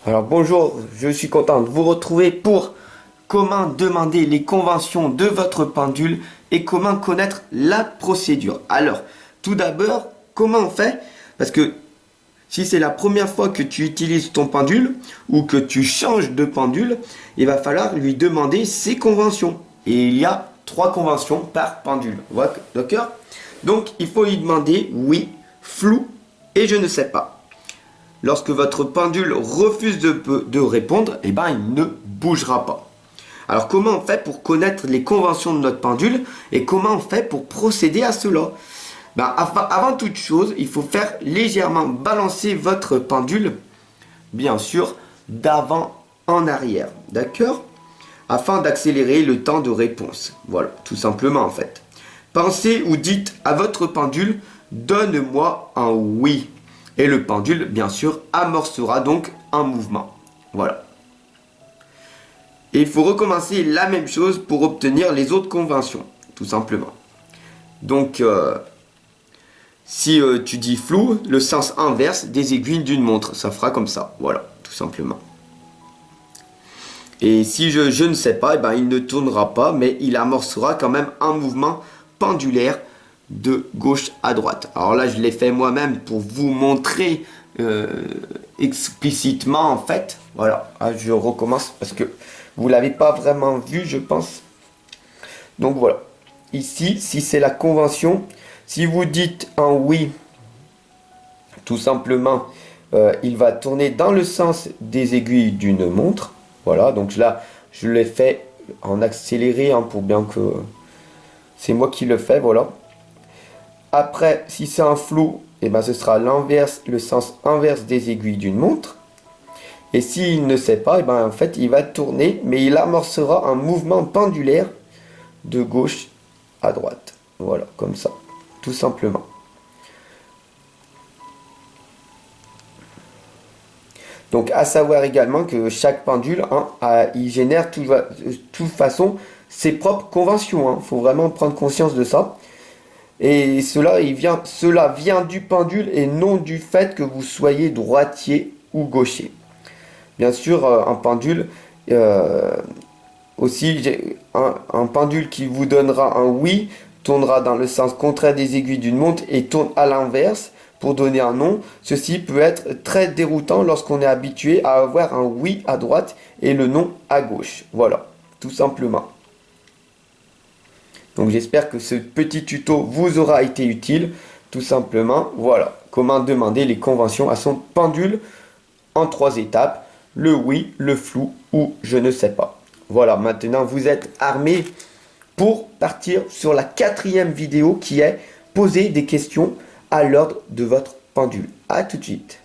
Alors bonjour, je suis content de vous retrouver pour comment demander les conventions de votre pendule et comment connaître la procédure. Alors, tout d'abord, comment on fait? Parce que si c'est la première fois que tu utilises ton pendule ou que tu changes de pendule, il va falloir lui demander ses conventions. Et il y a 3 conventions par pendule. D'accord? Donc, il faut lui demander oui, flou et je ne sais pas. Lorsque votre pendule refuse de répondre, eh ben, il ne bougera pas. Alors comment on fait pour connaître les conventions de notre pendule et comment on fait pour procéder à cela? Avant toute chose, il faut faire légèrement balancer votre pendule, bien sûr, d'avant en arrière, d'accord? Afin d'accélérer le temps de réponse. Voilà, tout simplement en fait. Pensez ou dites à votre pendule, donne-moi un oui. Et le pendule, bien sûr, amorcera donc un mouvement. Voilà. Et il faut recommencer la même chose pour obtenir les autres conventions, tout simplement. Donc, si tu dis flou, le sens inverse des aiguilles d'une montre, ça fera comme ça. Voilà, tout simplement. Et si je ne sais pas, eh ben, il ne tournera pas, mais il amorcera quand même un mouvement pendulaire de gauche à droite. Alors là, je l'ai fait moi-même pour vous montrer explicitement en fait. Voilà, je recommence parce que vous l'avez pas vraiment vu, je pense. Donc voilà. Ici, si c'est la convention, si vous dites un oui, tout simplement, il va tourner dans le sens des aiguilles d'une montre. Voilà, donc là, je l'ai fait en accéléré hein, pour bien que c'est moi qui le fais, voilà. Après, si c'est un flou, eh ben, ce sera l'inverse, le sens inverse des aiguilles d'une montre. Et s'il ne sait pas, eh ben, en fait, il va tourner, mais il amorcera un mouvement pendulaire de gauche à droite. Voilà, comme ça, tout simplement. Donc, à savoir également que chaque pendule, hein, il génère de toute façon ses propres conventions. Il faut vraiment prendre conscience de ça. Et cela vient du pendule et non du fait que vous soyez droitier ou gaucher. Bien sûr, un pendule, aussi, un pendule qui vous donnera un oui tournera dans le sens contraire des aiguilles d'une montre et tourne à l'inverse pour donner un non. Ceci peut être très déroutant lorsqu'on est habitué à avoir un oui à droite et le non à gauche. Voilà, tout simplement. Donc j'espère que ce petit tuto vous aura été utile. Tout simplement, voilà, comment demander les conventions à son pendule en 3 étapes. Le oui, le flou ou je ne sais pas. Voilà, maintenant vous êtes armés pour partir sur la 4e vidéo qui est poser des questions à l'ordre de votre pendule. A tout de suite.